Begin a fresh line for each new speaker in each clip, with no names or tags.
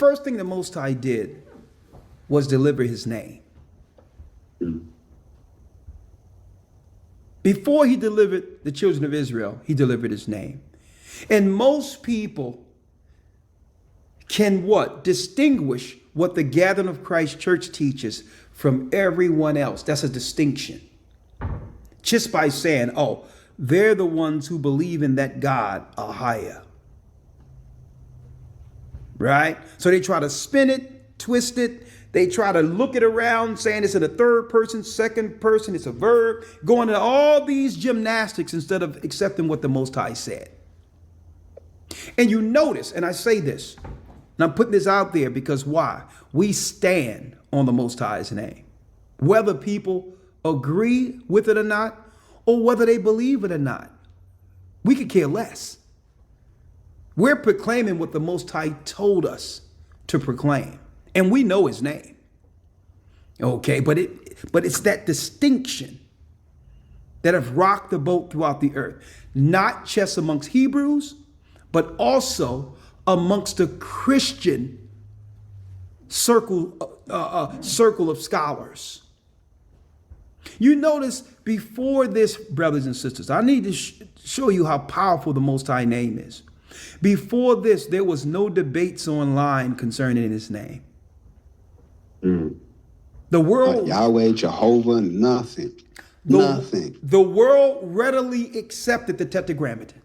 first thing the Most High did was deliver his name. Before he delivered the children of Israel, he delivered his name. And most people can what? Distinguish what the Gathering of Christ Church teaches from everyone else. That's a distinction. Just by saying, oh, they're the ones who believe in that God, Ahia. Right? So they try to spin it, twist it. They try to look it around, saying it's in a third person, second person, it's a verb, going to all these gymnastics instead of accepting what the Most High said. And you notice, and I say this, and I'm putting this out there because why? We stand on the Most High's name. Whether people agree with it or not, or whether they believe it or not, we could care less. We're proclaiming what the Most High told us to proclaim. And we know his name. Okay, but it's that distinction that have rocked the boat throughout the earth. Not just amongst Hebrews, but also amongst the Christian circle of scholars. You notice before this, brothers and sisters, I need to show you how powerful the Most High name is. Before this, there was no debates online concerning his name. The world,
Yahweh, Jehovah, nothing. Nothing.
The world readily accepted the Tetragrammaton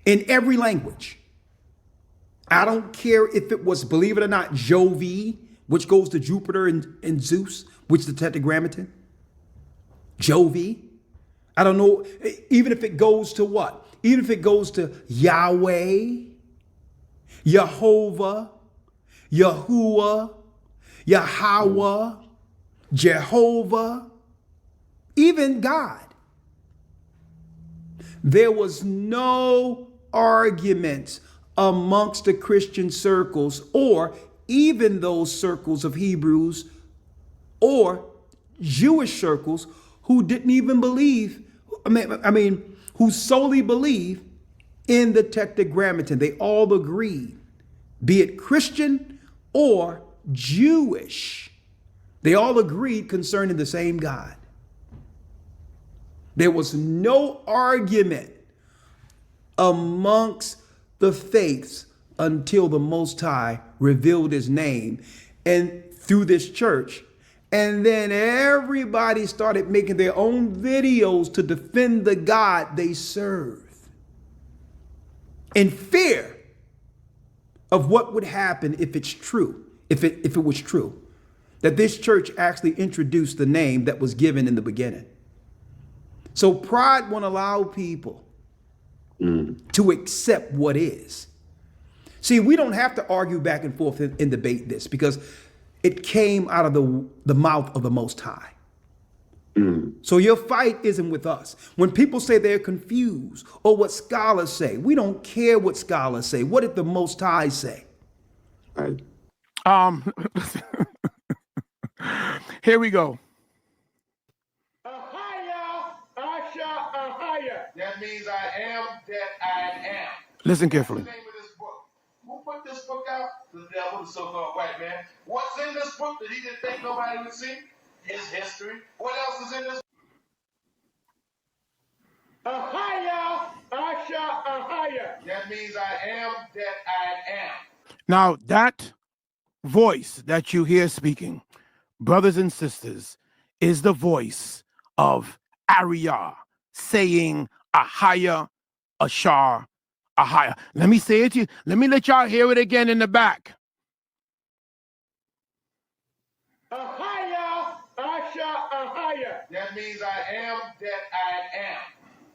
in every language. I don't care if it was, believe it or not, Jovi, which goes to Jupiter and Zeus, which is the Tetragrammaton. Jovi. I don't know, even if it goes to what? Even if it goes to Yahweh, Jehovah, Yahuwah, Yahweh, Jehovah, even God. There was no argument amongst the Christian circles or even those circles of Hebrews or Jewish circles who didn't even believe, who solely believe in the Tetragrammaton. They all agreed, be it Christian or Jewish. They all agreed concerning the same God. There was no argument amongst the faiths until the Most High revealed his name and through this church. And then everybody started making their own videos to defend the God they serve in fear of what would happen if it's true, if it was true, that this church actually introduced the name that was given in the beginning. So pride won't allow people to accept what is. See, we don't have to argue back and forth and debate this because it came out of the mouth of the Most High. So your fight isn't with us. When people say they're confused or what scholars say, we don't care what scholars say. What did the Most High say?
Right.
Here we go.
That means I am that I am.
Listen carefully.
What's the name of this book? Who put this book out? The devil, the so-called white man. What's in this book that he didn't think nobody would see? His history. What else is in this? Ahaya, Asha, Ahaya. That means I am that I am.
Now that voice that you hear speaking, brothers and sisters, is the voice of Ariyah saying Ahaya, Ashar, Ahaya. Let me say it to you. Let me let y'all hear it again in the back.
Ahaya, Asha, Ahaya. That means I am that I am.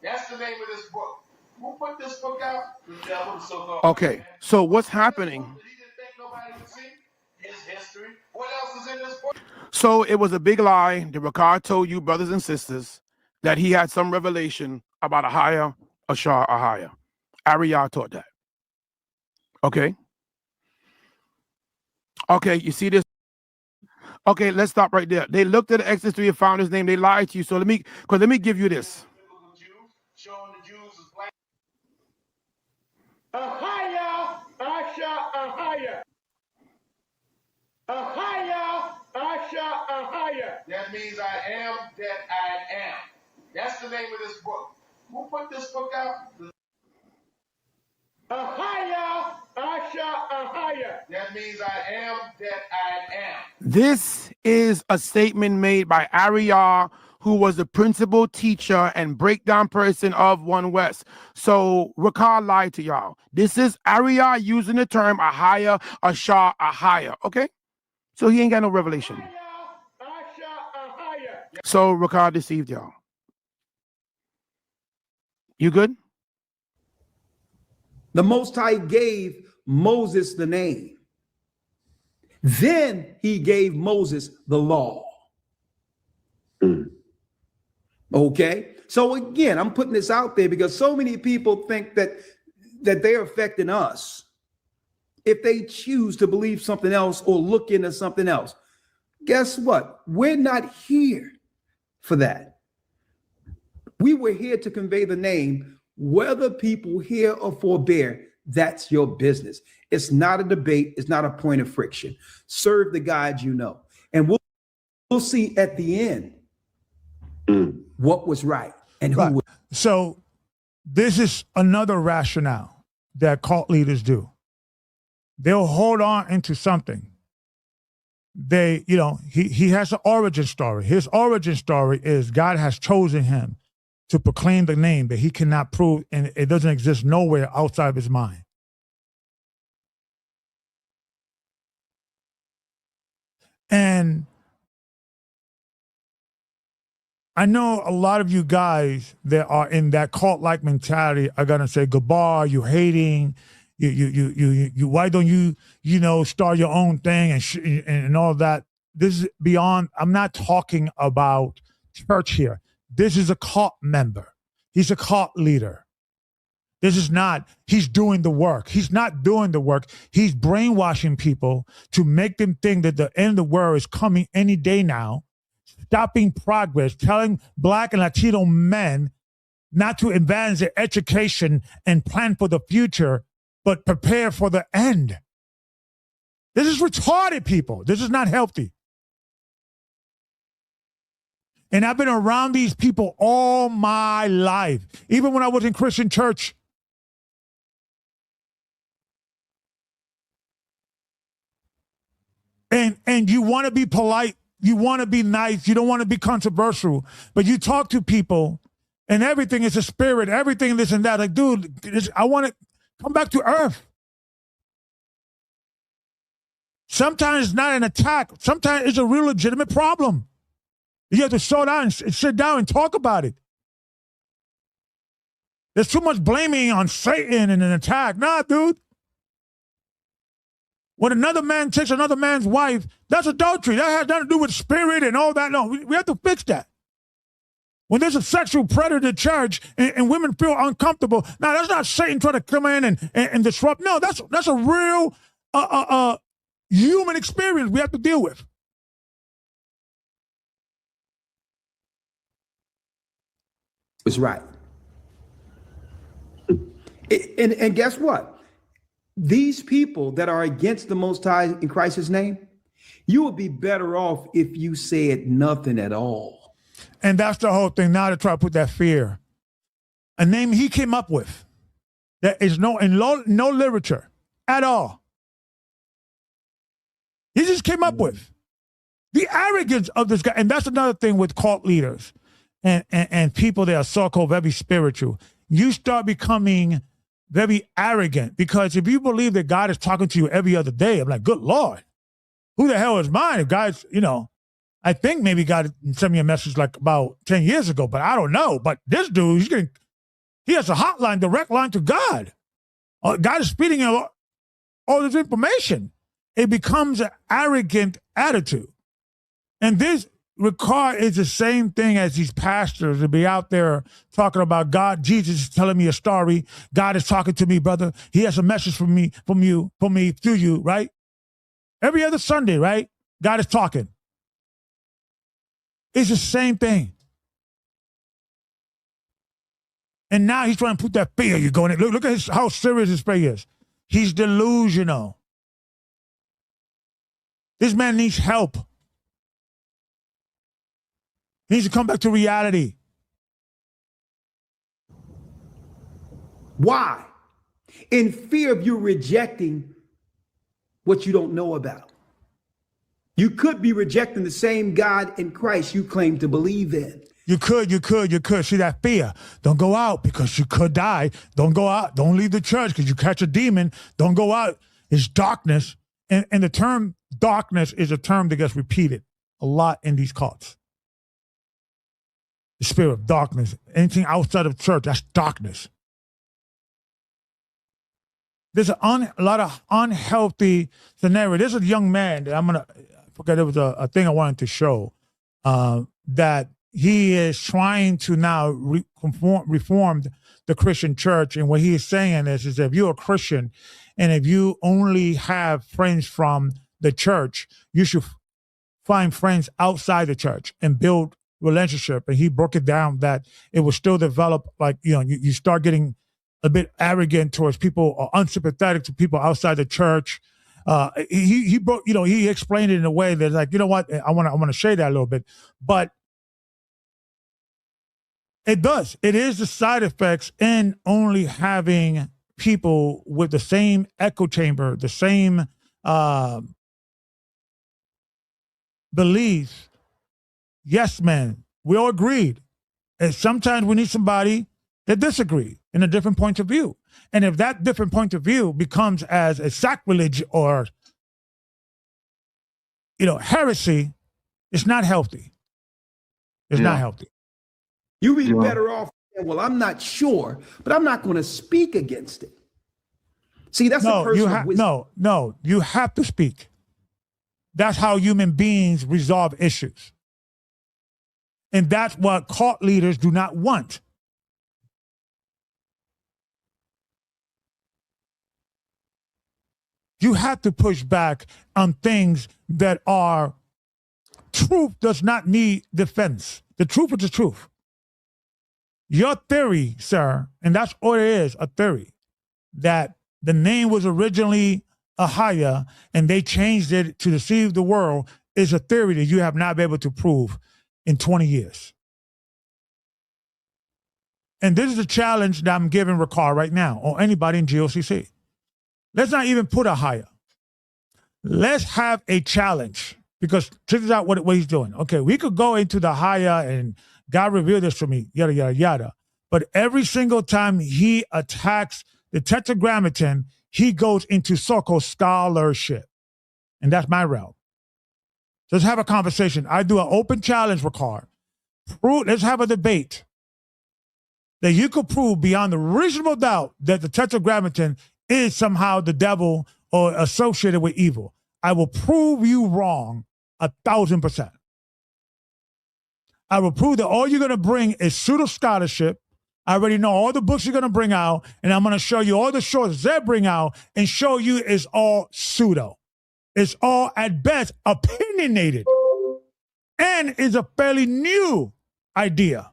That's the name of this book. Who put this book out? The devil, the so-called.
Okay, so what's happening?
He didn't think nobody would see his history. What else is in this book?
So it was a big lie that Ricard told you, brothers and sisters, that he had some revelation about Ahaya, Ashar, Ahaya. Ariyah taught that. Okay. Okay, you see this? Okay, let's stop right there. They looked at the Exodus 3 and found his name. They lied to you. So let me give you this.
Showing the Jews as black. Ahaya, Asha, Ahaya. That means I am that I am. That's the name of this book. Who put this book out? Ahaya, Asha, Ahaya. That means I am that I am.
This is a statement made by Ariyah, who was the principal teacher and breakdown person of One West. So Rawchaa lied to y'all. This is Ariyah using the term Ahaya, Asha, Ahaya. Okay? So he ain't got no revelation.
Ahaya, Asha, Ahaya.
So Rawchaa deceived y'all. You good?
The Most High gave Moses the name. Then he gave Moses the law. Okay? So again, I'm putting this out there because so many people think that they're affecting us if they choose to believe something else or look into something else. Guess what? We're not here for that. We were here to convey the name. Whether people hear or forbear, that's your business. It's not a debate. It's not a point of friction. Serve the God you know. And we'll see at the end what was right and who was.
So this is another rationale that cult leaders do. They'll hold on into something. He has an origin story. His origin story is God has chosen him to proclaim the name that he cannot prove, and it doesn't exist nowhere outside of his mind. And I know a lot of you guys that are in that cult-like mentality are gonna say, "Gabar, you hating, you why don't you start your own thing and all that." This is beyond. I'm not talking about church here. This is a cult member. He's a cult leader. This is not, he's doing the work. He's not doing the work. He's brainwashing people to make them think that the end of the world is coming any day now, stopping progress, telling Black and Latino men not to advance their education and plan for the future, but prepare for the end. This is retarded, people. This is not healthy. And I've been around these people all my life, even when I was in Christian church. And you want to be polite, you want to be nice, you don't want to be controversial, but you talk to people and everything is a spirit, everything this and that. Like, dude, I want to come back to earth. Sometimes it's not an attack. Sometimes it's a real legitimate problem. You have to slow down and sit down and talk about it. There's too much blaming on Satan and an attack. Nah, dude. When another man takes another man's wife, that's adultery. That has nothing to do with spirit and all that. No, we have to fix that. When there's a sexual predator church and women feel uncomfortable, now that's not Satan trying to come in and disrupt. No, that's a real human experience we have to deal with.
Was right. And guess what? These people that are against the Most High in Christ's name, you would be better off if you said nothing at all.
And that's the whole thing. Now to try to put that fear, a name he came up with that is no literature at all. He just came up with the arrogance of this guy. And that's another thing with cult leaders and people that are so-called very spiritual. You start becoming very arrogant, because if you believe that God is talking to you every other day, I'm like, good Lord, who the hell is mine? If God's, I think maybe God sent me a message like about 10 years ago, but I don't know. But this dude, he has a hotline, direct line to God. God is feeding him all this information. It becomes an arrogant attitude. And this Rawchaa is the same thing as these pastors to be out there talking about God. Jesus is telling me a story. God is talking to me, brother. He has a message for me, through you, right? Every other Sunday, right? God is talking. It's the same thing. And now he's trying to put that fear. You're going, look at how serious his fear is. He's delusional. This man needs help. He needs to come back to reality.
Why? In fear of you rejecting what you don't know about. You could be rejecting the same God in Christ you claim to believe in.
You could. See that fear. Don't go out because you could die. Don't go out. Don't leave the church because you catch a demon. Don't go out. It's darkness. And the term darkness is a term that gets repeated a lot in these cults. The spirit of darkness. Anything outside of church, that's darkness. There's a lot of unhealthy scenario. There's a young man that I forget, it was a thing I wanted to show, that he is trying to now reform the Christian church. And what he is saying is if you're a Christian and if you only have friends from the church, you should find friends outside the church and build relationship. And he broke it down that it will still develop, like, you start getting a bit arrogant towards people or unsympathetic to people outside the church. He explained it in a way that's like, you know what, I want to share that a little bit, but it is the side effects in only having people with the same echo chamber, the same beliefs. Yes, man, we all agreed, and sometimes we need somebody that disagree in a different point of view. And if that different point of view becomes as a sacrilege or, heresy, it's not healthy. It's not healthy.
You'd be better off, well, I'm not sure, but I'm not going to speak against it. See, that's a personal wisdom.
No, you have to speak. That's how human beings resolve issues. And that's what cult leaders do not want. You have to push back on things that are truth does not need defense. The truth is the truth. Your theory, sir, and that's all it is, a theory, that the name was originally Ahaya and they changed it to deceive the world, is a theory that you have not been able to prove in 20 years. And this is a challenge that I'm giving Rawchaa right now, or anybody in GOCC. Let's not even put Ahaya. Let's have a challenge, because check this out what he's doing. Okay, we could go into the Ahaya and God revealed this to me, yada, yada, yada. But every single time he attacks the Tetragrammaton, he goes into so-called scholarship. And that's my realm. Let's have a conversation. I do an open challenge, Rawchaa. Let's have a debate that you could prove beyond a reasonable doubt that the Tetragrammaton is somehow the devil or associated with evil. I will prove you wrong 1,000%. I will prove that all you're going to bring is pseudo scholarship. I already know all the books you're going to bring out, and I'm going to show you all the sources they bring out and show you it's all pseudo. It's all, at best, opinionated, and is a fairly new idea.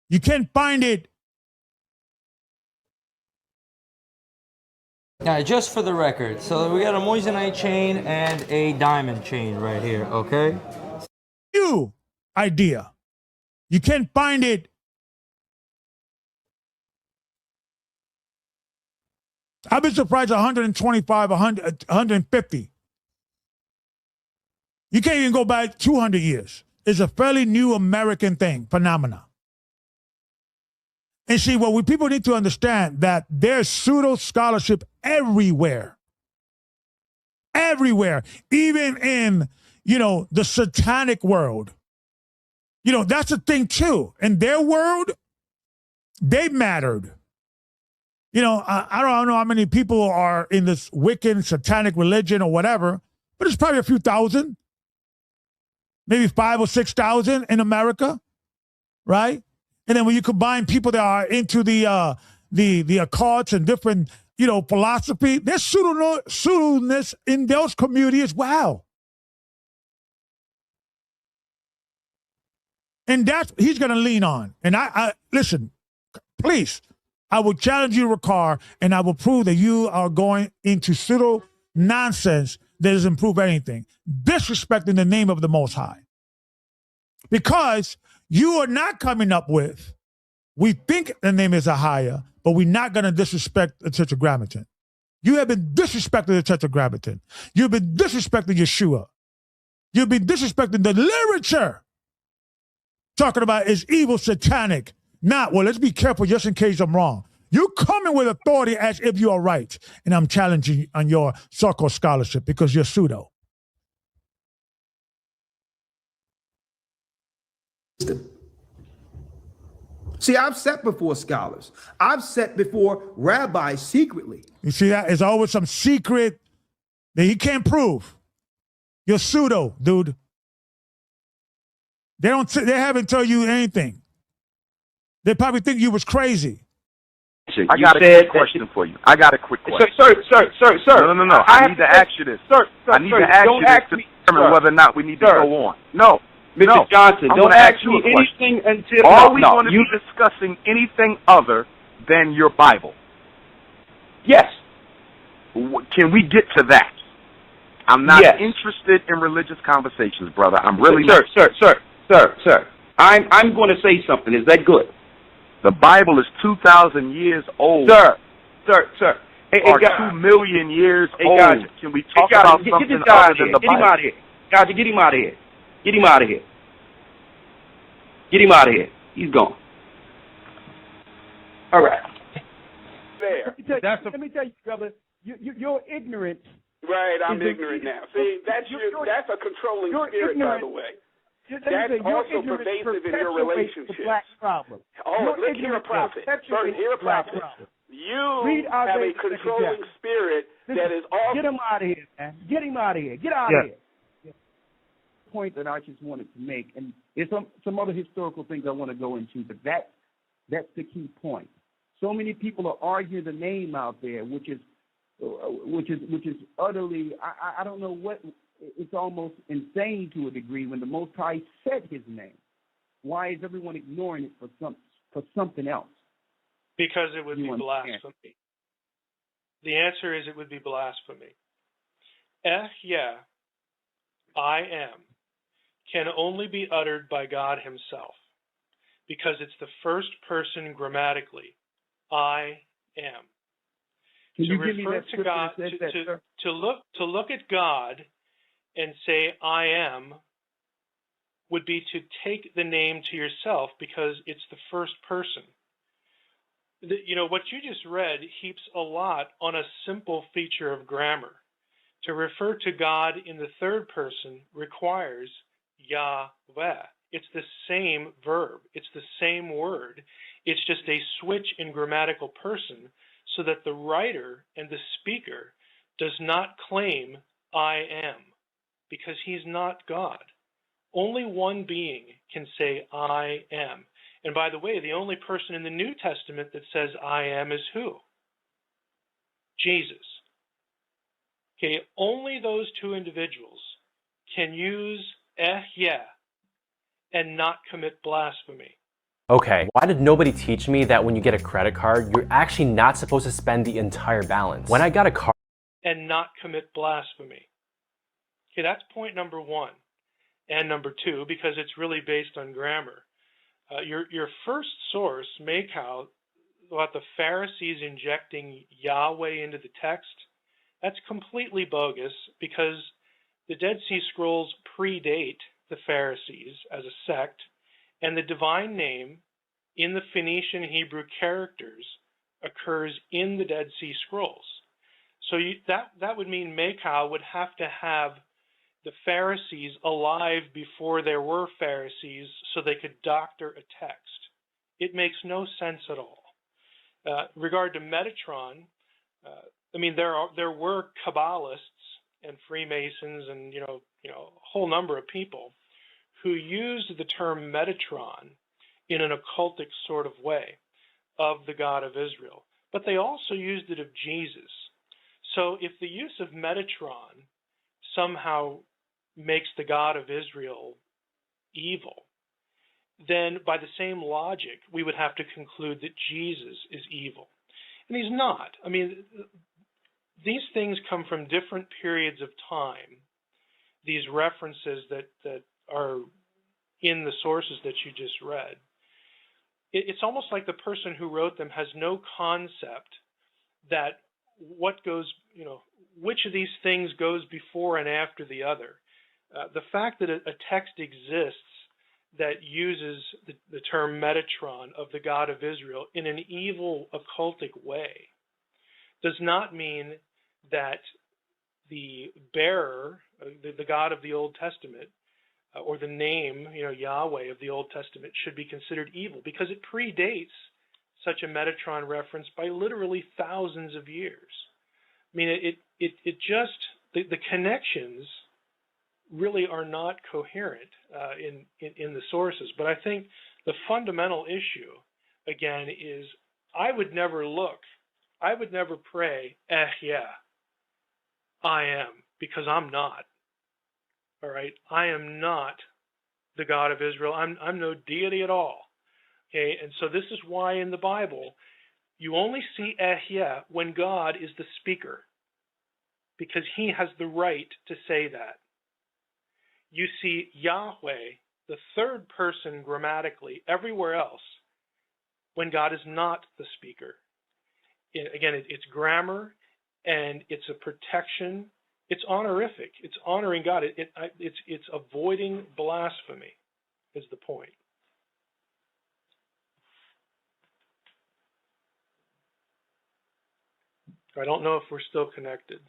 You can't find it.
Now, just for the record, so we got a moissanite chain and a diamond chain right here, okay?
New idea. You can't find it. I've been surprised 125, 100, 150. You can't even go back 200 years. It's a fairly new American phenomena. And see, what people need to understand that there's pseudo scholarship everywhere. Everywhere. Even in, the satanic world. That's a thing too. In their world, they mattered. I don't know how many people are in this Wiccan satanic religion or whatever, but it's probably a few thousand. Maybe 5,000 or 6,000 in America, right? And then when you combine people that are into the occults and different, philosophy, there's pseudoness in those communities as well. And that's he's going to lean on. And I listen, please, I will challenge you, Rawchaa, and I will prove that you are going into pseudo nonsense that doesn't prove anything, disrespecting the name of the Most High. Because You are not coming up with, we think the name is Ahia, but we're not going to disrespect the Tetragrammaton. You have been disrespecting the Tetragrammaton. You've been disrespecting Yeshua. You've been disrespecting the literature. Talking about it's evil, satanic. Not, well, let's be careful just in case I'm wrong. You coming with authority as if you are right. And I'm challenging you on your so-called scholarship because you're pseudo.
See, I've sat before scholars. I've sat before rabbis secretly.
You see that? It's always some secret that he can't prove. You're pseudo, dude. They haven't told you anything. They probably think you was crazy.
I got a quick question for you. I got a quick question. Sir. No. I need to ask you this. Sir, I need to ask you this to determine whether or not we need to go on. No.
Mr. Johnson, don't ask me anything until...
Are we going to be discussing anything other than your Bible?
Yes.
Can we get to that? I'm not interested in religious conversations, brother. I'm really not.
Sir. I'm going to say something. Is that good?
The Bible is 2,000 years old.
Sir.
Hey, or 2 million years old.
Gotcha.
Can we talk about something other than the Bible?
Get him out of here. Gotcha, get him out of here. Get him out of here. Get him out of here. He's gone. All right.
Let me tell you, brother, you're ignorant.
Right, I'm ignorant now. See, that's a controlling spirit, by the way. That's also pervasive in your relationships. Oh, look here, a prophet. Sir, hear a prophet. You have a controlling spirit that is also...
Get him out of here, man. Get him out of here. Get out of here. Point that I just wanted to make, and there's some other historical things I want to go into, but that's the key point. So many people are arguing the name out there, which is utterly, I don't know what, it's almost insane to a degree when the Most High said his name. Why is everyone ignoring it for something else?
Because it would be blasphemy. The answer is it would be blasphemy. I am, can only be uttered by God himself, because it's the first person grammatically. I am.
Can you give me that
to God, to look at God and say I am would be to take the name to yourself because it's the first person. What you just read heaps a lot on a simple feature of grammar. To refer to God in the third person requires Yahweh. It's the same verb. It's the same word. It's just a switch in grammatical person so that the writer and the speaker does not claim I am, because he's not God. Only one being can say I am. And by the way, the only person in the New Testament that says I am is who? Jesus. Okay, only those two individuals can use and not commit blasphemy.
Okay, why did nobody teach me that when you get a credit card, you're actually not supposed to spend the entire balance? When I got a card...
And not commit blasphemy. Okay, that's point number one. And number two, because it's really based on grammar. Your first source, Makau, about the Pharisees injecting Yahweh into the text, that's completely bogus because the Dead Sea Scrolls predate the Pharisees as a sect, and the divine name in the Phoenician Hebrew characters occurs in the Dead Sea Scrolls. So that would mean Makau would have to have the Pharisees alive before there were Pharisees so they could doctor a text. It makes no sense at all. Regard to Metatron, there were Kabbalists and Freemasons and a whole number of people who used the term Metatron in an occultic sort of way of the God of Israel, but they also used it of Jesus. So if the use of Metatron somehow makes the God of Israel evil, then by the same logic, we would have to conclude that Jesus is evil. And he's not. These things come from different periods of time. These references that are in the sources that you just read. It's almost like the person who wrote them has no concept that what goes, which of these things goes before and after the other. The fact that a text exists that uses the term Metatron of the God of Israel in an evil occultic way does not mean that the bearer, the God of the Old Testament, or the name, Yahweh of the Old Testament should be considered evil, because it predates such a Metatron reference by literally thousands of years. I mean, it just, the connections really are not coherent in the sources. But I think the fundamental issue, again, is I would never pray, yeah, I am, because I'm not. All right, I am not the God of Israel. I'm no deity at all. Okay, and so this is why in the Bible you only see yeah when God is the speaker, because he has the right to say that. You see Yahweh, the third person grammatically, everywhere else when God is not the speaker. Again, it's grammar and it's a protection. It's honorific. It's honoring God. It's avoiding blasphemy is the point. I don't know if we're still connected.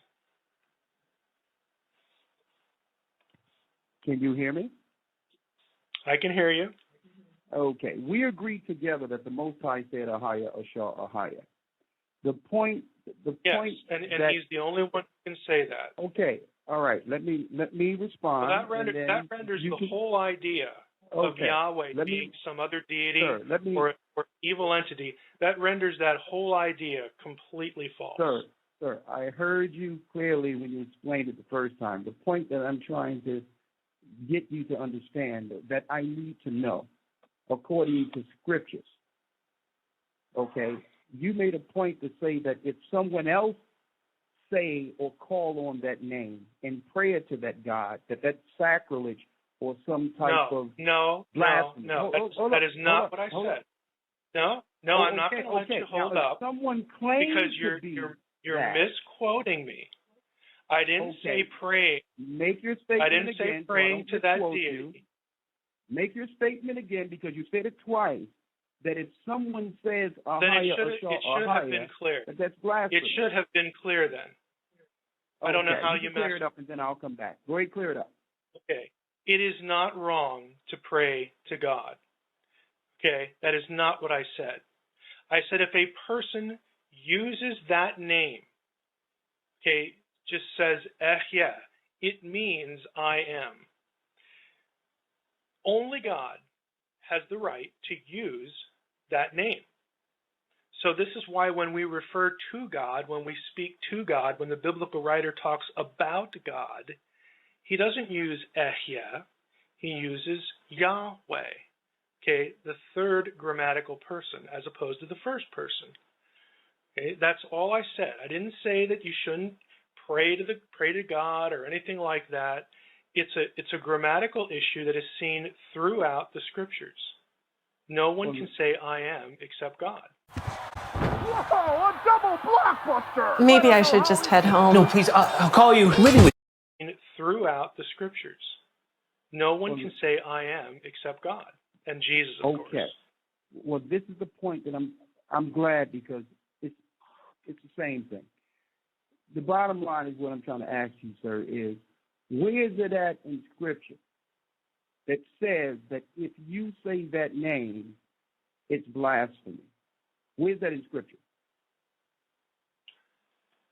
Can you hear me?
I can hear you.
Okay. We agreed together that the Most High said Ahaya, Ashar, Ahaya. The point
and he's the only one who can say that.
Okay. All right. Let me respond.
Well, that renders the whole idea of Yahweh being some other deity or evil entity. That renders that whole idea completely false.
Sir, I heard you clearly when you explained it the first time. The point that I'm trying to get you to understand that I need to know, according to scriptures. Okay, you made a point to say that if someone else say or call on that name in prayer to that God, that's sacrilege or some type of blasphemy.
No. That is not what I said. No, I'm not going to let you hold up.
Someone claims
because you're misquoting me. I didn't say pray.
Make your statement
I didn't
again,
say praying to that deity.
Make your statement again, because you said it twice, that if someone says Ahaya,
then it should have been clear.
That's blasphemy.
It should have been clear then. I don't know how you
clear it up, and then I'll come back. Go ahead, clear it up.
Okay. It is not wrong to pray to God. Okay? That is not what I said. I said if a person uses that name, okay, just says yeah, it means I am. Only God has the right to use that name. So this is why when we refer to God, when we speak to God, when the biblical writer talks about God, he doesn't use yeah, he uses Yahweh, okay, the third grammatical person, as opposed to the first person. Okay, that's all I said. I didn't say that you shouldn't pray to God or anything like that. It's a grammatical issue that is seen throughout the scriptures. No one can say I am except God.
Whoa, a double blockbuster!
Maybe I should just head home.
No, please, I'll call you. Living with
throughout the scriptures. No one can say I am except God and Jesus, of course.
Okay. Well, this is the point that I'm glad, because it's the same thing. The bottom line is what I'm trying to ask you, sir, is where is it at in Scripture that says that if you say that name, it's blasphemy? Where's that in Scripture?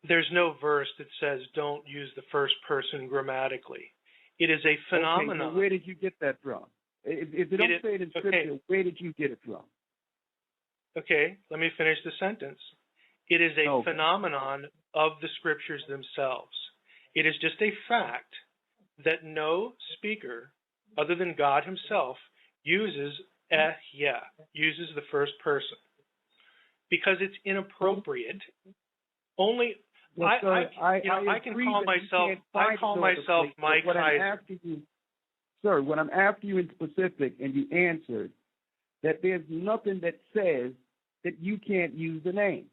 There's no verse that says don't use the first person grammatically. It is a phenomenon.
Okay, so where did you get that from? If you don't say it in Scripture, where did you get it from?
Okay, let me finish the sentence. It is a phenomenon of the Scriptures themselves. It is just a fact that no speaker, other than God himself, uses yeah, uses the first person, because it's inappropriate. Only I can call myself Mike Heisen.
Sir, when I'm asking you in specific and you answered that there's nothing that says that you can't use the name.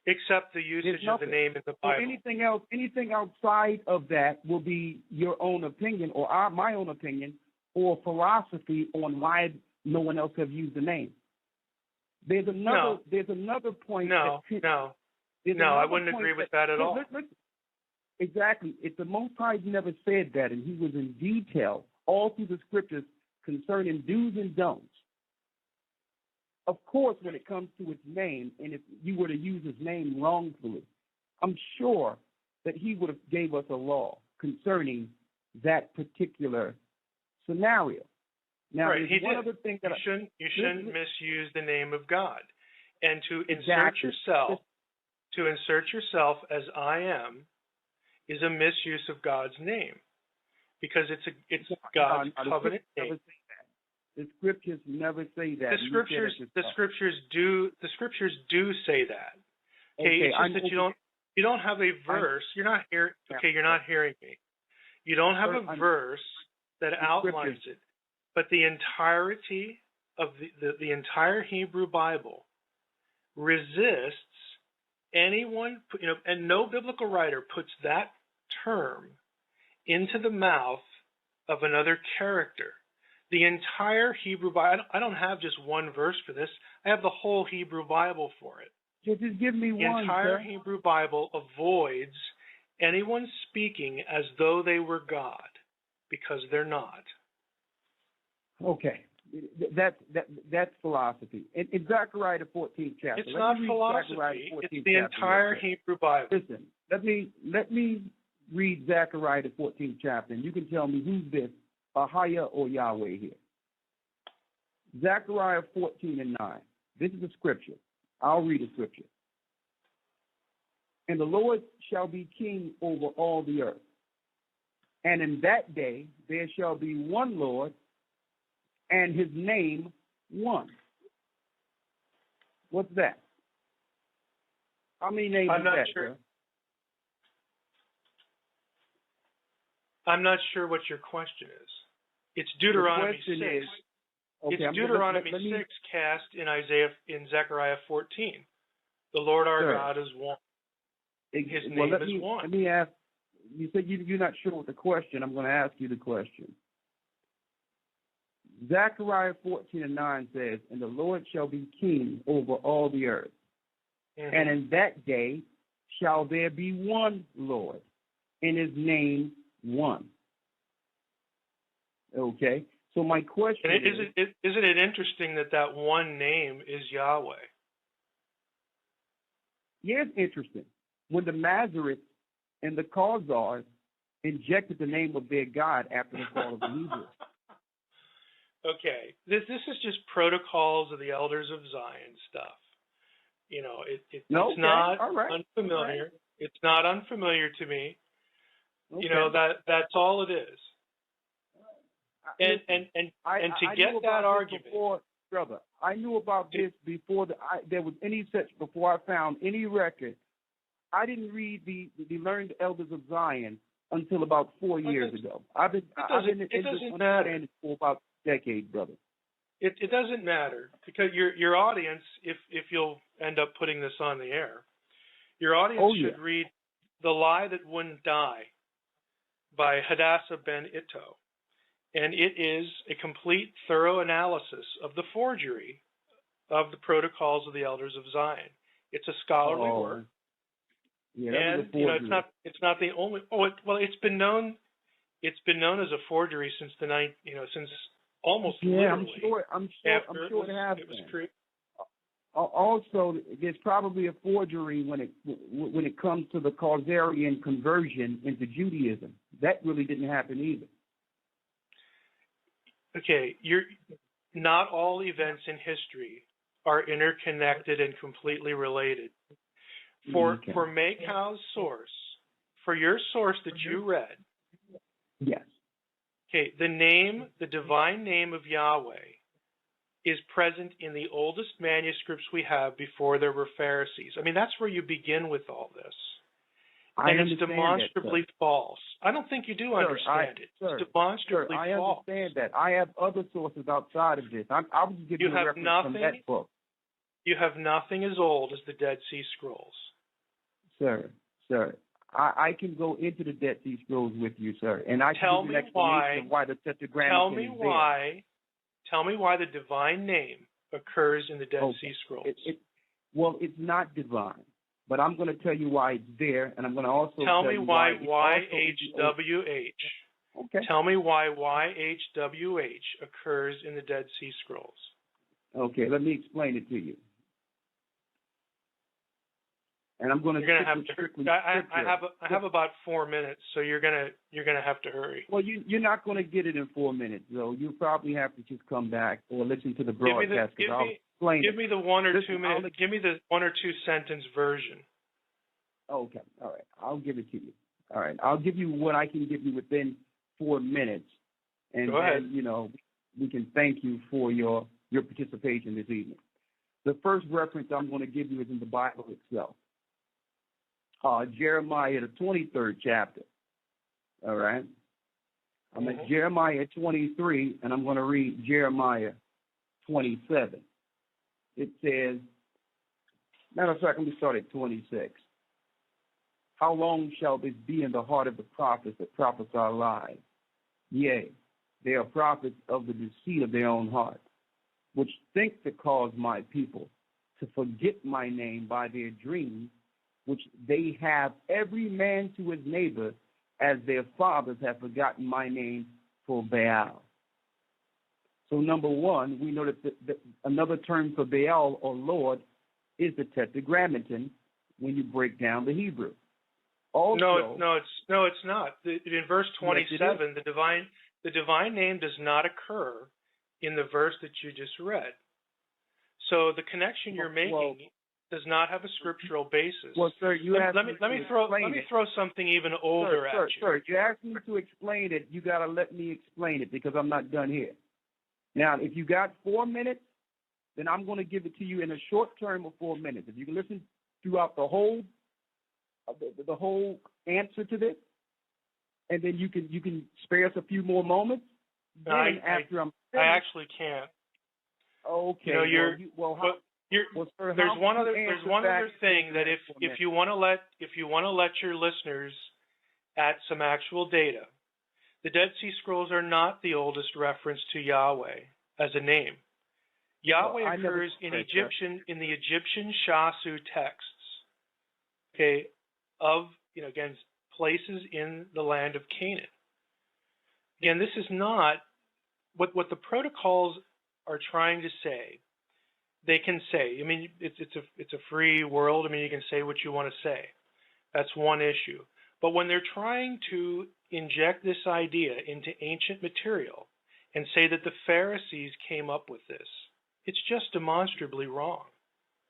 Except the usage of the name in the Bible.
So anything outside of that will be your own opinion or my own opinion or philosophy on why no one else have used the name. There's another point.
No, I wouldn't agree with that at all.
Listen, exactly. If the Most High never said that, and he was in detail all through the scriptures concerning do's and don'ts. Of course, when it comes to his name, and if you were to use his name wrongfully, I'm sure that he would have gave us a law concerning that particular scenario. Now,
right,
there's one other thing that
you shouldn't misuse the name of God, and to insert yourself as I am is a misuse of God's name, because it's God's covenant name.
The scriptures never say that.
The scriptures do say that. Okay, it's just that you don't have a verse. You're not hearing. Okay, you're not hearing me. You don't have a verse that outlines it, but the entirety of the entire Hebrew Bible resists anyone. And no biblical writer puts that term into the mouth of another character. The entire Hebrew Bible, I don't have just one verse for this. I have the whole Hebrew Bible for it.
Just give me one.
The entire Hebrew Bible avoids anyone speaking as though they were God, because they're not.
Okay. That's philosophy. In Zechariah the 14th chapter.
It's not philosophy. It's the entire Hebrew Bible.
Listen, let me read Zechariah the 14th chapter, and you can tell me who's this, Ahaya or Yahweh here. Zechariah 14:9. This is the scripture. I'll read the scripture. And the Lord shall be king over all the earth. And in that day there shall be one Lord, and his name one. What's that? How many names
I'm
is
not
that,
sure.
Sir?
I'm not sure what your question is. It's Deuteronomy 6. It's Deuteronomy 6 cast in Zechariah 14. The Lord our God is one. His name is one.
Let me ask. You said you're not sure what the question. I'm going to ask you the question. Zechariah 14:9 says, "And the Lord shall be king over all the earth. Mm-hmm. And in that day shall there be one Lord, and his name one." Okay. So my question
isn't it interesting that one name is Yahweh?
Yeah, it's interesting. When the Masoretes and the Khazars injected the name of their God after the fall of the Hebrews.
Okay, this is just protocols of the Elders of Zion stuff. It's not unfamiliar. Right. It's not unfamiliar to me. Okay. That's all it is. And to get that argument,
brother, I knew about this before there was any such. Before I found any record, I didn't read the Learned Elders of Zion until about 4 years ago. I've been in this understanding for about a decade, brother.
It doesn't matter, because your audience, if you'll end up putting this on the air, your audience should read "The Lie That Wouldn't Die" by Hadassah ben Itto. And it is a complete, thorough analysis of the forgery of the protocols of the Elders of Zion. It's a scholarly work.
Yeah,
and it's not the only. It's been known as a forgery since since almost literally.
I'm sure it has been. Also, there's probably a forgery when it comes to the Khazarian conversion into Judaism. That really didn't happen either.
Okay, not all events in history are interconnected and completely related. For Makau's source, for your source that you read,
yes.
Okay, the divine name of Yahweh is present in the oldest manuscripts we have before there were Pharisees. I mean, that's where you begin with all this. And it's demonstrably false. I don't think you do understand it. It's demonstrably
I
false.
understand that. I have other sources outside of this. I was giving you a reference from that book.
You have nothing as old as the Dead Sea Scrolls.
Sir, I can go into the Dead Sea Scrolls with you, sir, and I can give you an explanation of why the Tetragrammaton is there.
Tell me why the divine name occurs in the Dead Sea Scrolls.
Well, it's not divine, but I'm going to tell you why it's there, and I'm going to also
tell me why
YHWH.
Okay. Tell me why YHWH occurs in the Dead Sea Scrolls.
Okay, let me explain it to you. And I'm going to.
You're going to have to. I have about 4 minutes, so you're going to have to hurry.
Well, you're not going to get it in 4 minutes, though. You probably have to just come back or listen to the broadcast.
Give me the 1 or 2 minutes. Give me the 1 or 2 sentence version.
Okay, all right. I'll give it to you. All right, I'll give you what I can give you within 4 minutes, and then we can thank you for your participation this evening. The first reference I'm going to give you is in the Bible itself. Jeremiah, the 23rd chapter. All right. I'm at Jeremiah 23, and I'm going to read Jeremiah 27. It says, matter of fact, let me start at 26. How long shall this be in the heart of the prophets that prophesy lies? Yea, they are prophets of the deceit of their own heart, which think to cause my people to forget my name by their dreams, which they have every man to his neighbor, as their fathers have forgotten my name for Baal. So number one, we know that another term for Baal or Lord is the Tetragrammaton when you break down the Hebrew. Also,
no, it's not. In verse 27, the divine name does not occur in the verse that you just read. So the connection you're making does not have a scriptural basis.
Well, sir,
let me throw something even older at you.
Sir, you asked me to explain it. You got to let me explain it because I'm not done here. Now, if you got 4 minutes, then I'm going to give it to you in a short term of 4 minutes. If you can listen throughout the whole answer to this, and then you can spare us a few more moments.
I actually can't.
Okay.
There's one other thing that if you want to let your listeners at some actual data, the Dead Sea Scrolls are not the oldest reference to Yahweh as a name. Yahweh occurs in the Egyptian Shasu texts. Okay, again, places in the land of Canaan. Again, this is not what the protocols are trying to say. They can say, I mean, it's a free world. I mean, you can say what you want to say. That's one issue. But when they're trying to inject this idea into ancient material and say that the Pharisees came up with this, it's just demonstrably wrong.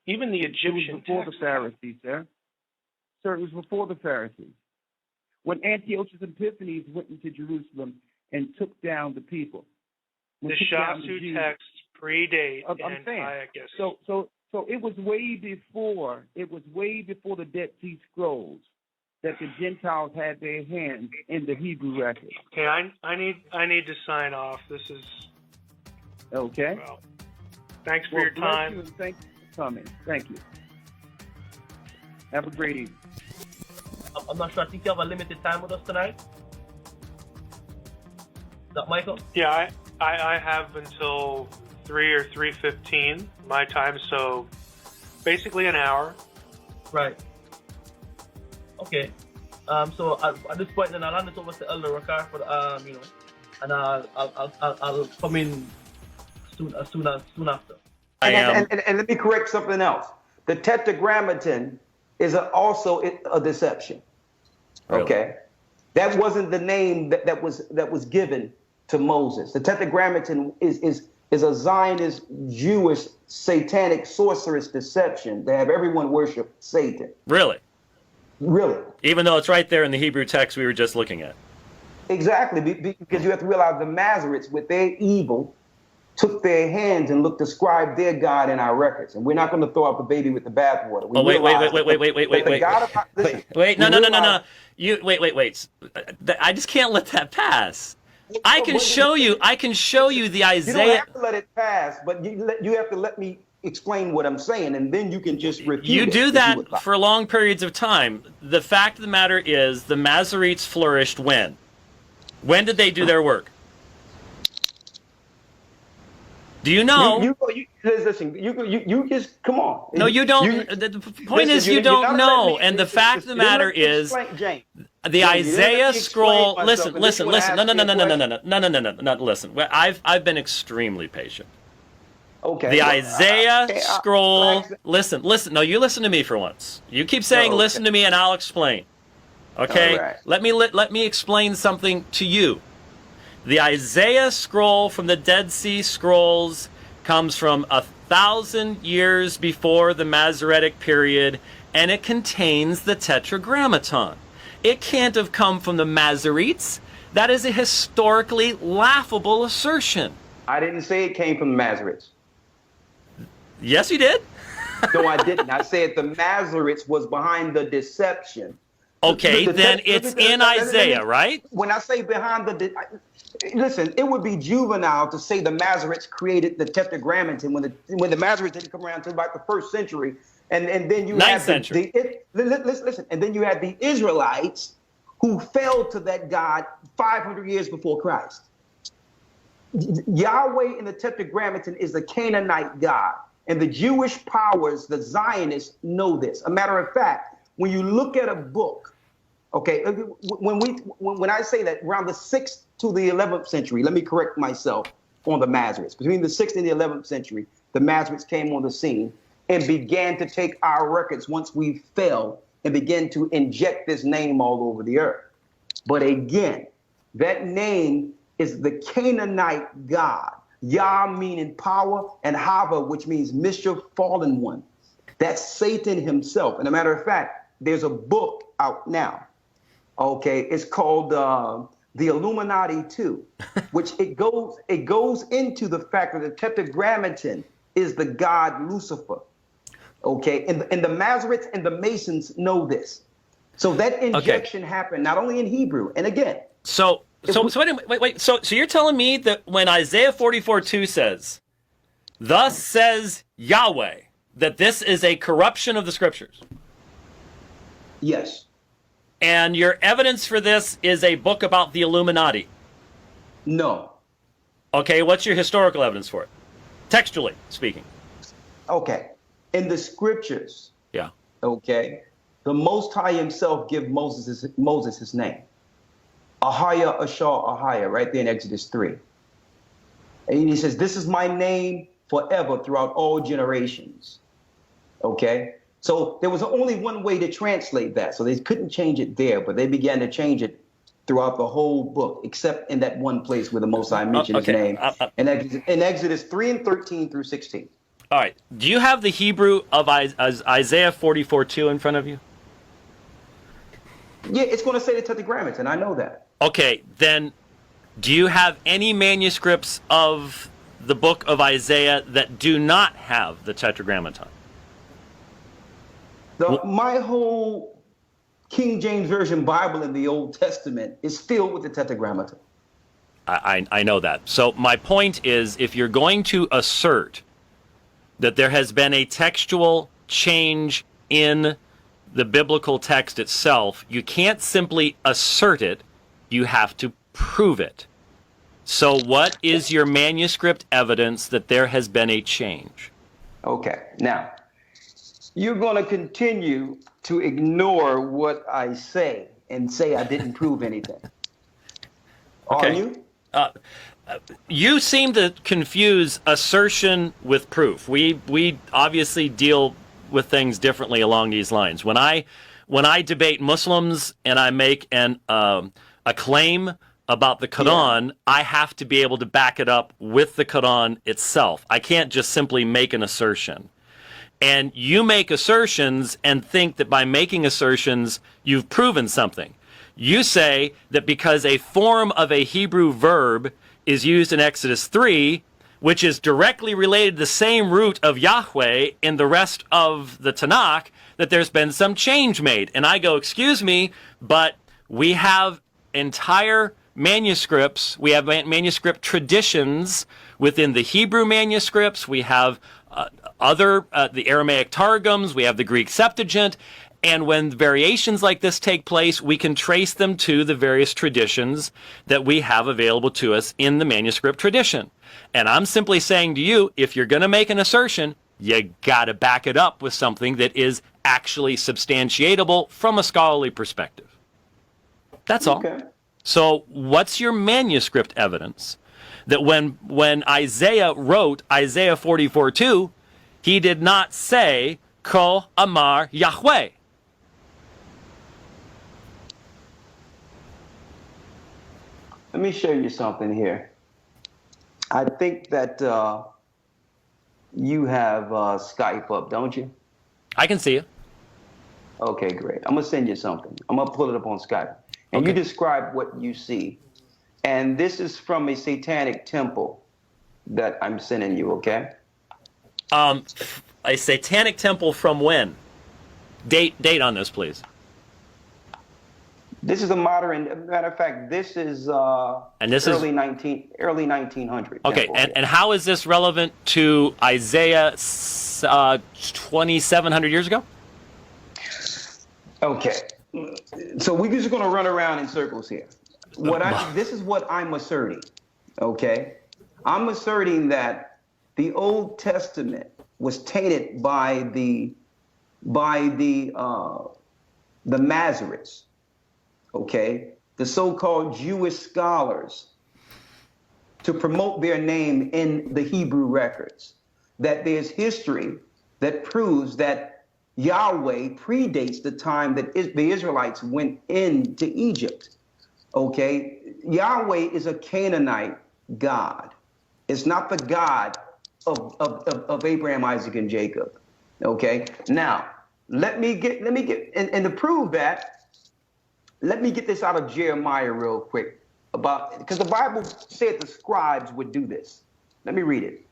Even the Egyptian
text. It was before the Pharisees, sir. Sir, it was before the Pharisees. When Antiochus Epiphanes went into Jerusalem and took down the people.
The Shasu texts predate Antiochus.
So it was way before the Dead Sea Scrolls that the Gentiles had their hands in the Hebrew record.
Okay, I need to sign off. This is
okay.
Well, thanks for your time.
You and thank you for coming. Thank you. Have a great evening.
I'm not sure. I think you have a limited time with us tonight. Is that Michael?
Yeah, I have until 3 or 3:15 my time, so basically an hour.
Right. Okay. So at this point, then I'll hand it over to Elder Rawchaa for and I'll come in soon after.
And let me correct something else. The Tetragrammaton is also a deception.
Really?
Okay, that wasn't the name that was given to Moses. The Tetragrammaton is a Zionist, Jewish, satanic, sorcerous deception to have everyone worship Satan.
Really?
Really.
Even though it's right there in the Hebrew text we were just looking at.
Exactly, because you have to realize the Masoretes, with their evil, took their hands and looked to ascribe their God in our records. And we're not going to throw out the baby with the bathwater.
Wait, no. Wait. I just can't let that pass. I can show you the Isaiah.
You don't have to let it pass, but you have to let me explain what I'm saying, and then you can just refute
You
it
do
if
that
you would like.
for long periods of time. The fact of the matter is, the Masoretes flourished when? When did they do their work? Do you know?
Listen, you just come on.
No, you don't. The point is, you don't know. And the fact of the matter is, the Isaiah scroll. Listen. No. Listen. I've been extremely patient.
Okay.
The Isaiah scroll. Listen. No, you listen to me for once. You keep saying, "Listen to me," and I'll explain. Okay.
Right.
Let me explain something to you. The Isaiah scroll from the Dead Sea Scrolls comes from 1,000 years before the Masoretic period, and it contains the Tetragrammaton. It can't have come from the Masoretes. That is a historically laughable assertion.
I didn't say it came from the Masoretes.
Yes, you did.
No, I didn't. I said the Masoretes was behind the deception.
Okay, then it's in Isaiah, right?
When I say behind listen, it would be juvenile to say the Masoretes created the Tetragrammaton when the Masoretes didn't come around until about the 1st century, and then you had listen, and then you had the Israelites who fell to that God 500 years before Christ. Yahweh in the Tetragrammaton is the Canaanite God, and the Jewish powers, the Zionists, know this. A matter of fact, when you look at a book, okay, when I say that around the 6th to the 11th century, let me correct myself on the Masoretes. Between the 6th and the 11th century, the Masoretes came on the scene and began to take our records once we fell and began to inject this name all over the earth. But again, that name is the Canaanite God. Yah meaning power, and Hava, which means mischief, fallen one. That's Satan himself. And a matter of fact, there's a book out now. Okay, it's called The Illuminati 2, which it goes into the fact that the Tetragrammaton is the god Lucifer. Okay, and the Masoretes and the Masons know this. So that injection happened not only in Hebrew, and again.
So wait. So you're telling me that when Isaiah 44:2 says, "Thus says Yahweh," that this is a corruption of the scriptures?
Yes.
And your evidence for this is a book about the Illuminati?
No.
Okay, what's your historical evidence for it? Textually speaking.
Okay. In the scriptures.
Yeah.
Okay. The Most High himself give Moses his name. Ahaya, Ashar, Ahaya, right there in Exodus 3. And he says, "This is my name forever throughout all generations." Okay. So there was only one way to translate that. So they couldn't change it there, but they began to change it throughout the whole book, except in that one place where the Most High mentioned his name. In Exodus 3 and 13 through 16.
All right. Do you have the Hebrew of Isaiah 44:2 in front of you?
Yeah, it's going to say the Tetragrammaton. I know that.
Okay, then do you have any manuscripts of the book of Isaiah that do not have the Tetragrammaton?
My whole King James Version Bible in the Old Testament is filled with the Tetragrammaton.
I know that. So my point is, if you're going to assert that there has been a textual change in the biblical text itself, you can't simply assert it, you have to prove it. So what is your manuscript evidence that there has been a change?
Okay, now, you're going to continue to ignore what I say and say I didn't prove anything.
Okay.
Are you?
You seem to confuse assertion with proof. We obviously deal with things differently along these lines. When I debate Muslims and I make a claim about the Quran, I have to be able to back it up with the Quran itself. I can't just simply make an assertion. And you make assertions and think that by making assertions, you've proven something. You say that because a form of a Hebrew verb is used in Exodus 3, which is directly related to the same root of Yahweh in the rest of the Tanakh, that there's been some change made. And I go, excuse me, but we have entire manuscripts, we have manuscript traditions within the Hebrew manuscripts, we have the Aramaic Targums, we have the Greek Septuagint, and when variations like this take place, we can trace them to the various traditions that we have available to us in the manuscript tradition. And I'm simply saying to you, if you're going to make an assertion, you got to back it up with something that is actually substantiatable from a scholarly perspective. That's all. Okay. So what's your manuscript evidence that when Isaiah wrote Isaiah 44:2, he did not say, Ko Amar Yahweh?
Let me show you something here. I think that you have Skype up, don't you?
I can see you.
Okay, great. I'm going to send you something. I'm going to pull it up on Skype. And you describe what you see. And this is from a satanic temple that I'm sending you, okay?
A satanic temple from when? Date on this, please.
This is a modern, matter of fact, this is early 1900.
Okay, and how is this relevant to Isaiah 2,700 years ago?
Okay, so we're just going to run around in circles here. This is what I'm asserting, okay? I'm asserting that the Old Testament was tainted by the Masoretes. Okay, the so-called Jewish scholars, to promote their name in the Hebrew records, that there's history that proves that Yahweh predates the time that the Israelites went into Egypt. Okay, Yahweh is a Canaanite God. It's not the God of Abraham, Isaac, and Jacob. Okay, now let me get and to prove that. Let me get this out of Jeremiah real quick, because the Bible said the scribes would do this. Let me read it.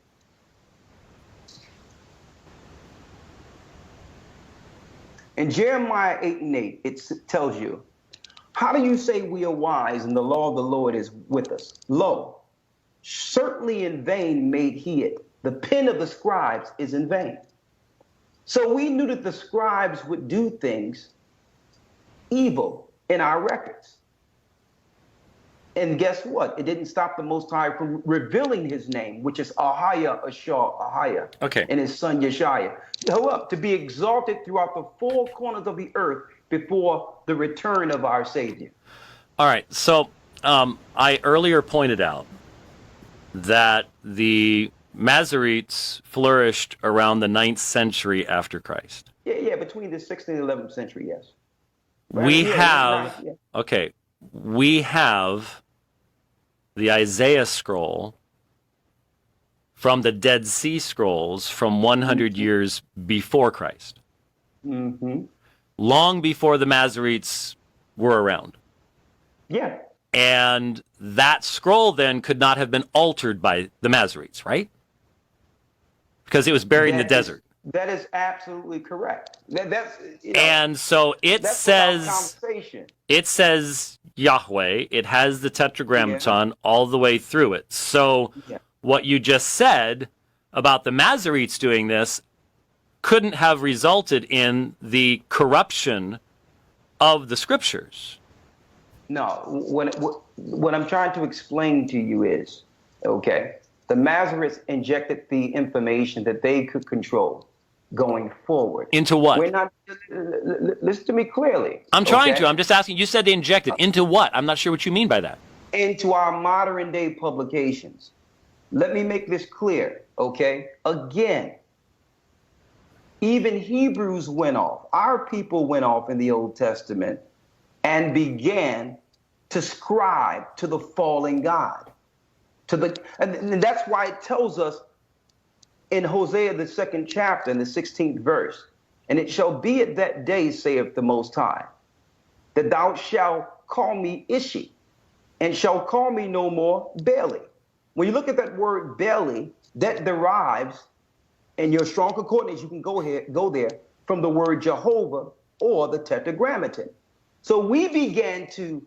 In Jeremiah 8:8, it tells you, how do you say we are wise and the law of the Lord is with us? Lo, certainly in vain made he it. The pen of the scribes is in vain. So we knew that the scribes would do things evil in our records. And guess what? It didn't stop the Most High from revealing his name, which is Ahaya, Ahaya, and his son Yeshaya. To be exalted throughout the four corners of the earth before the return of our Savior.
All right, so I earlier pointed out that the Masoretes flourished around the 9th century after Christ.
Yeah, between the 16th and 11th century, yes.
We have the Isaiah scroll from the Dead Sea Scrolls from 100 years before Christ. Long before the Masoretes were around.
Yeah.
And that scroll then could not have been altered by the Masoretes, right? Because it was buried in the desert.
That is absolutely correct.
And so it says Yahweh. It has the Tetragrammaton all the way through it. So what you just said about the Masoretes doing this couldn't have resulted in the corruption of the scriptures.
No, what I'm trying to explain to you is, the Masoretes injected the information that they could control going forward.
Into what?
We're not, listen to me clearly.
I'm trying to. I'm just asking. You said they injected. Into what? I'm not sure what you mean by that.
Into our modern day publications. Let me make this clear, Again, even Hebrews went off. Our people went off in the Old Testament and began to scribe to the fallen God. And that's why it tells us in Hosea, the 2nd chapter, in the 16th verse, and it shall be at that day, saith the Most High, that thou shalt call me Ishi, and shall call me no more Baali. When you look at that word Baali, that derives, in your strong concordance, you can go there from the word Jehovah or the Tetragrammaton. So we began to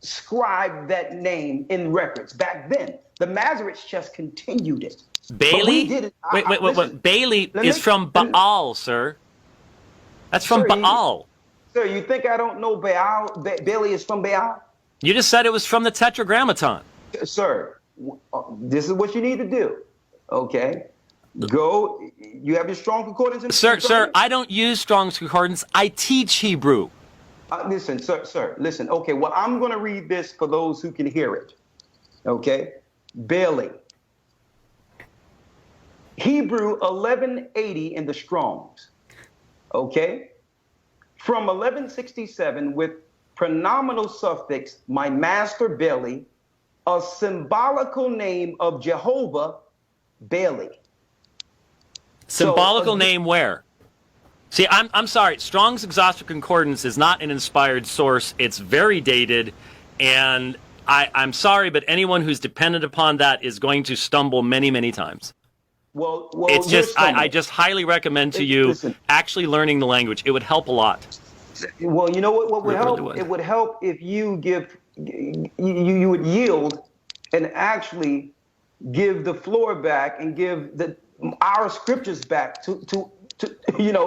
scribe that name in records back then. The Masoretes just continued it.
Bailey? Wait. Bailey is from Baal, sir. That's from Baal.
Sir, you think I don't know Baal? Bailey is from Baal?
You just said it was from the Tetragrammaton.
Sir, this is what you need to do, okay? Go, you have your strong concordance in
Sir, I don't use Strong's Concordance. I teach Hebrew.
Listen, sir, listen. Okay, well, I'm going to read this for those who can hear it, okay? Bailey. Hebrew 1180 in the Strongs, okay? From 1167 with pronominal suffix, my master Bailey, a symbolical name of Jehovah, Bailey.
Symbolical name where? See, I'm sorry. Strong's Exhaustive Concordance is not an inspired source. It's very dated, and I'm sorry, but anyone who's dependent upon that is going to stumble many, many times.
Well,
it's just I just highly recommend to you actually learning the language. It would help a lot.
Well, you know what would help? It would help if you you would yield and actually give the floor back and give our scriptures back to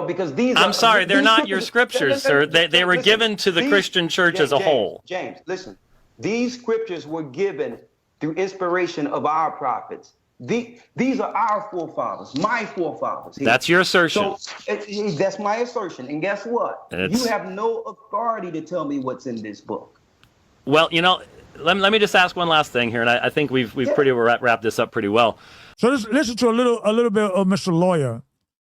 because these.
I'm sorry, they're not your scriptures, sir. They were given to the Christian church as a whole.
James, listen. These scriptures were given through inspiration of our prophets. These are our forefathers, my forefathers.
That's your assertion.
So that's my assertion. And guess what? You have no authority to tell me what's in this book.
Well, let me just ask one last thing here, and I think we've pretty wrapped this up pretty well.
So listen to a little bit of Mr. Lawyer.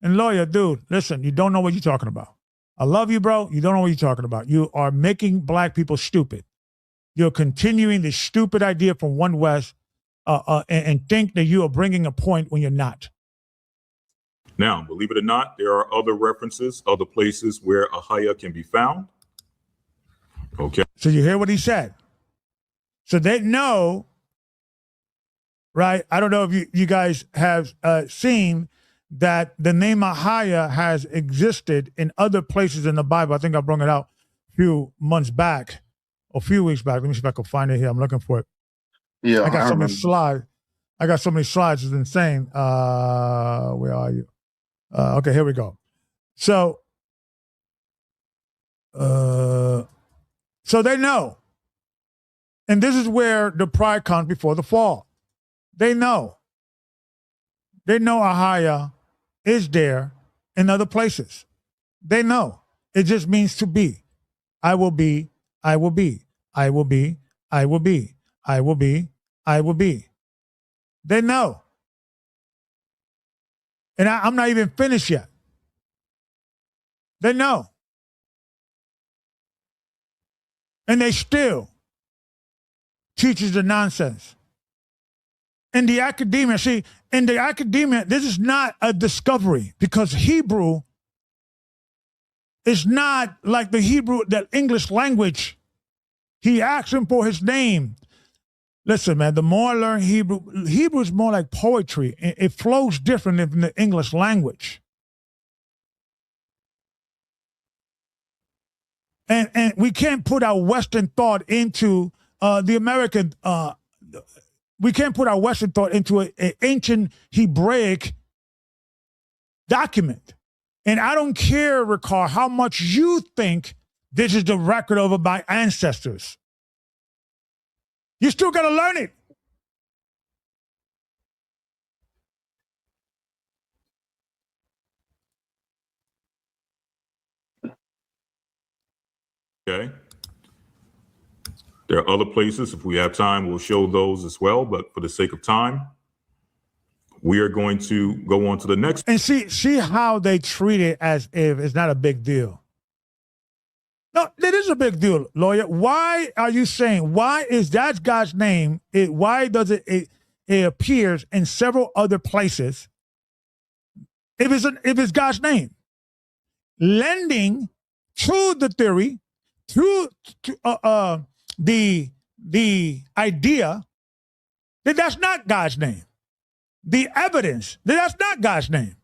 And Lawyer, dude, listen, you don't know what you're talking about. I love you, bro. You don't know what you're talking about. You are making black people stupid. You're continuing this stupid idea from One West and think that you are bringing a point when you're not.
Now, believe it or not, there are other references, other places where Ahaya can be found. Okay.
So you hear what he said. So they know, right? I don't know if you guys have seen that the name Ahaya has existed in other places in the Bible. I think I brought it out a few months back, a few weeks back. Let me see if I can find it here. I'm looking for it.
Yeah,
I got so many slides. It's insane. Where are you? Okay, here we go. So they know. And this is where the pride comes before the fall. They know. They know Ahaya is there in other places. They know. It just means to be. I will be, I will be, I will be, I will be, I will be, I will be. They know. And I'm not even finished yet. They know. And they still teaches the nonsense. In the academia, this is not a discovery because Hebrew is not like the Hebrew, that English language. He asked him for his name. Listen, man, the more I learn Hebrew is more like poetry. It flows differently from the English language. And we can't put our Western thought into the American we can't put our Western thought into an ancient Hebraic document. And I don't care, Ricard, how much you think this is the record of my ancestors. You still got to learn it.
Okay. There are other places. If we have time, we'll show those as well. But for the sake of time, we are going to go on to the next.
And see how they treat it as if it's not a big deal. No, it is a big deal, Lawyer. Why are you saying, why is that God's name? Why does it appears in several other places if it's God's name? Lending to the theory, to the idea that that's not God's name. the evidence that that's not God's name.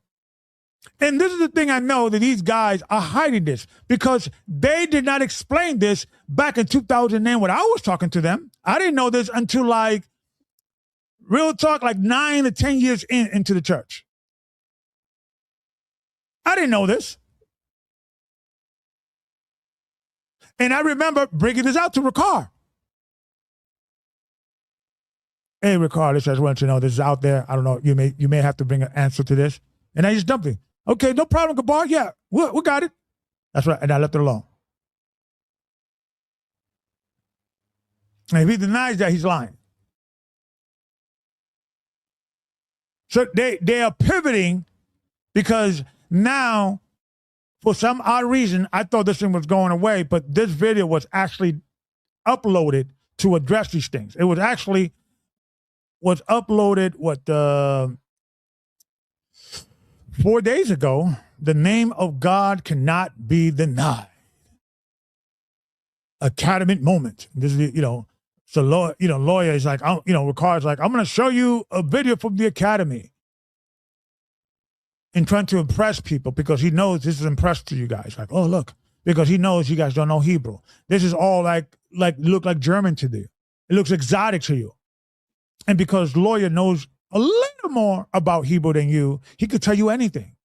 And this is the thing I know, that these guys are hiding this because they did not explain this back in 2009 when I was talking to them. I didn't know this until like, real talk, like 9 to 10 years into the church. I didn't know this. And I remember bringing this out to Ricard. Hey, Ricard, I just want you to know this is out there. I don't know. You may have to bring an answer to this. And I just dumped it. Okay, no problem, Gabar. Yeah, we got it. That's right. And I left it alone. And if he denies that, he's lying. So they are pivoting because now, for some odd reason, I thought this thing was going away, but this video was actually uploaded to address these things. It was actually uploaded 4 days ago. The name of God cannot be denied. Academy moment. This is, so lawyer is like, Ricard's like, I'm going to show you a video from the Academy. And trying to impress people because he knows this is impressive to you guys. Like, oh, look, because he knows you guys don't know Hebrew. This is all like look like German to you. It looks exotic to you. And because lawyer knows a little more about Hebrew than you, he could tell you anything.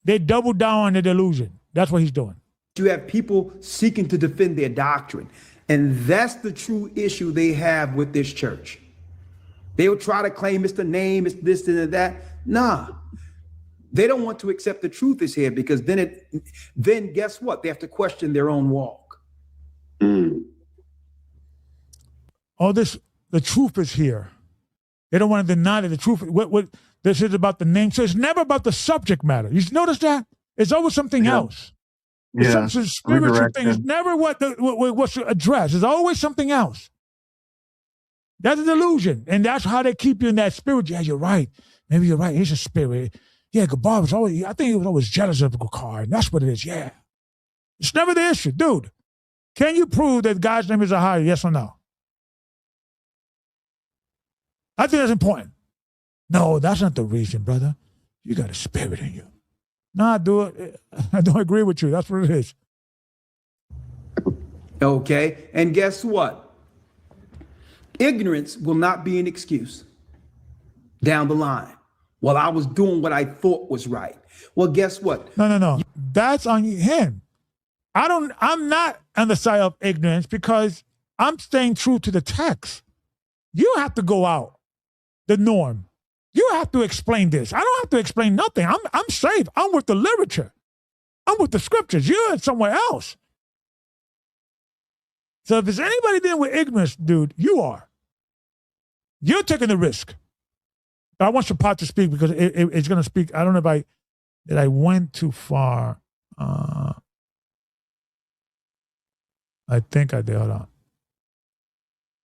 They double down on the delusion. That's what he's doing.
You have people seeking to defend their doctrine. And that's the true issue they have with this church. They will try to claim it's the name, it's this and that. Nah, they don't want to accept the truth is here because then guess what? They have to question their own walk.
All this, the truth is here. They don't want to deny that the truth. What this is about the name. So it's never about the subject matter. You notice that? It's always something else. It's some spiritual thing. It's never what's addressed. It's always something else. That's a delusion. And that's how they keep you in that spirit. Yeah, you're right. Maybe you're right. It's a spirit. Yeah, Gabar was always, I think he was always jealous of Gocc. And that's what it is. Yeah. It's never the issue. Dude, can you prove that God's name is Ahia? Yes or no? I think that's important. No, that's not the reason, brother. You got a spirit in you. No, I don't agree with you. That's what it is.
Okay. And guess what? Ignorance will not be an excuse down the line. Well, I was doing what I thought was right. Well, guess what?
No. That's on him. I'm not on the side of ignorance because I'm staying true to the text. You have to go out the norm. You have to explain this. I don't have to explain nothing. I'm safe. I'm with the literature. I'm with the scriptures. You're somewhere else. So if there's anybody dealing with ignorance, dude, you are. You're taking the risk. But I want Shapat to speak because it's going to speak. I don't know if I went too far. I think I did. Hold on.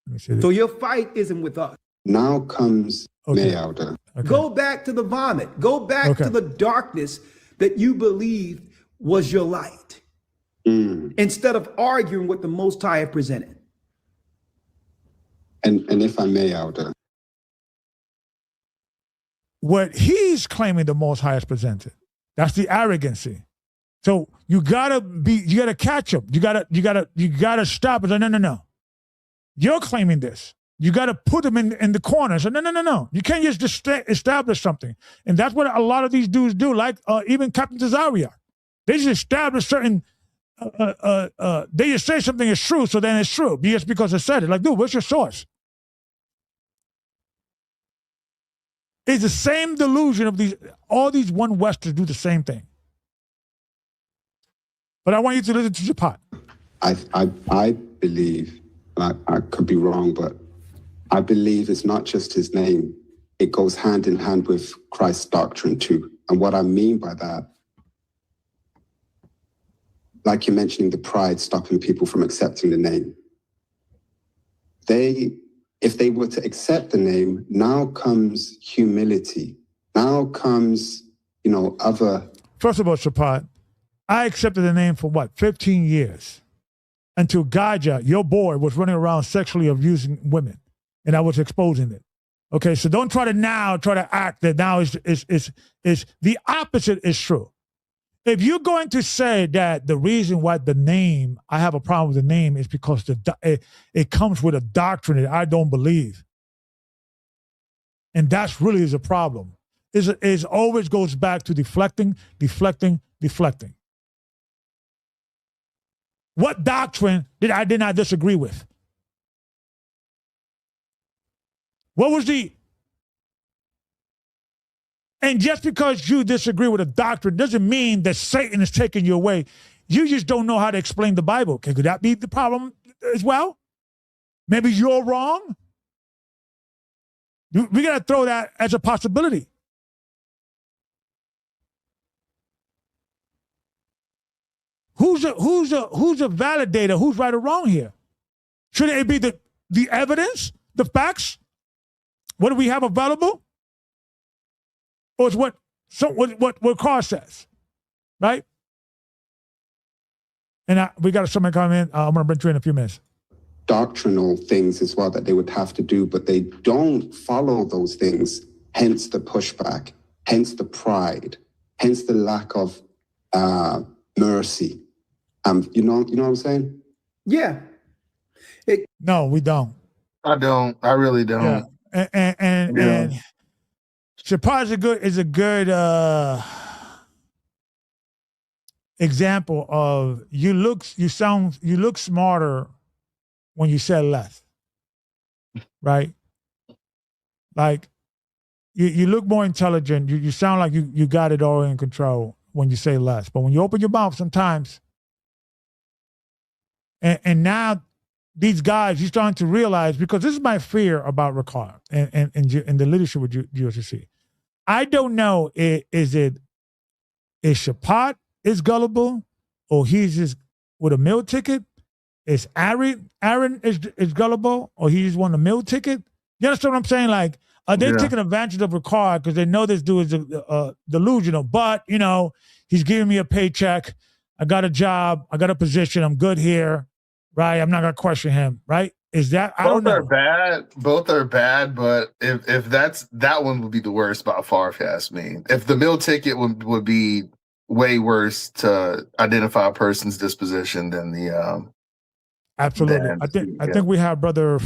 Let me see this.
So your fight isn't with us.
Now comes Mayelder.
Okay. Go back to the vomit. Go back to the darkness that you believed was your light. Instead of arguing what the Most High had presented.
And if I may, Elder.
What he's claiming the Most High has presented. That's the arrogancy. So you gotta catch him. You gotta stop and say, no. You're claiming this. You gotta put him in the corner. So no. You can't just establish something. And that's what a lot of these dudes do, like even Captain Tazaria. They just establish certain they just say something is true, so then it's true. Just because it said it. Like, dude, what's your source? It's the same delusion of all these one Westers do the same thing. But I want you to listen to Shapat.
I believe, I could be wrong, but I believe it's not just his name. It goes hand in hand with Christ's doctrine too. And what I mean by that, like you're mentioning the pride stopping people from accepting the name. If they were to accept the name, now comes humility. Now comes, other.
First of all, Shapat, I accepted the name for 15 years. Until Gaja, your boy, was running around sexually abusing women. and I was exposing it. Okay, so don't try to act that now is the opposite is true. If you're going to say that the reason why I have a problem with the name is because it comes with a doctrine that I don't believe, and that's really is a problem. It always goes back to deflecting. What doctrine did I not disagree with? What was and just because you disagree with a doctrine doesn't mean that Satan is taking you away. You just don't know how to explain the Bible. Okay, could that be the problem as well? Maybe you're wrong. We got to throw that as a possibility. Who's a validator? Who's right or wrong here? Shouldn't it be the evidence, the facts? What do we have available? Or is what Carr says, right? And we got somebody coming in. I'm going to bring you in a few minutes.
Doctrinal things as well that they would have to do, but they don't follow those things. Hence the pushback, hence the pride, hence the lack of mercy. You know what I'm saying?
Yeah.
No, we don't.
I don't. I really don't.
Yeah. And Shapar is a good example of you look smarter when you say less, right? Like you look more intelligent. You sound like you got it all in control when you say less. But when you open your mouth sometimes, and now these guys, you're starting to realize, because this is my fear about Ricard and the leadership with USCC. I don't know, is Shapar is gullible, or he's just with a meal ticket? Is Aaron is gullible, or he just won a meal ticket? You understand what I'm saying? Like, are they taking advantage of Ricard because they know this dude is delusional? But, he's giving me a paycheck. I got a job. I got a position. I'm good here, right? I'm not going to question him, right? Is that, I don't know.
Both are bad, but if that one would be the worst by far, if you ask me. If the meal ticket would be way worse to identify a person's disposition than the
absolutely. I think we have Brother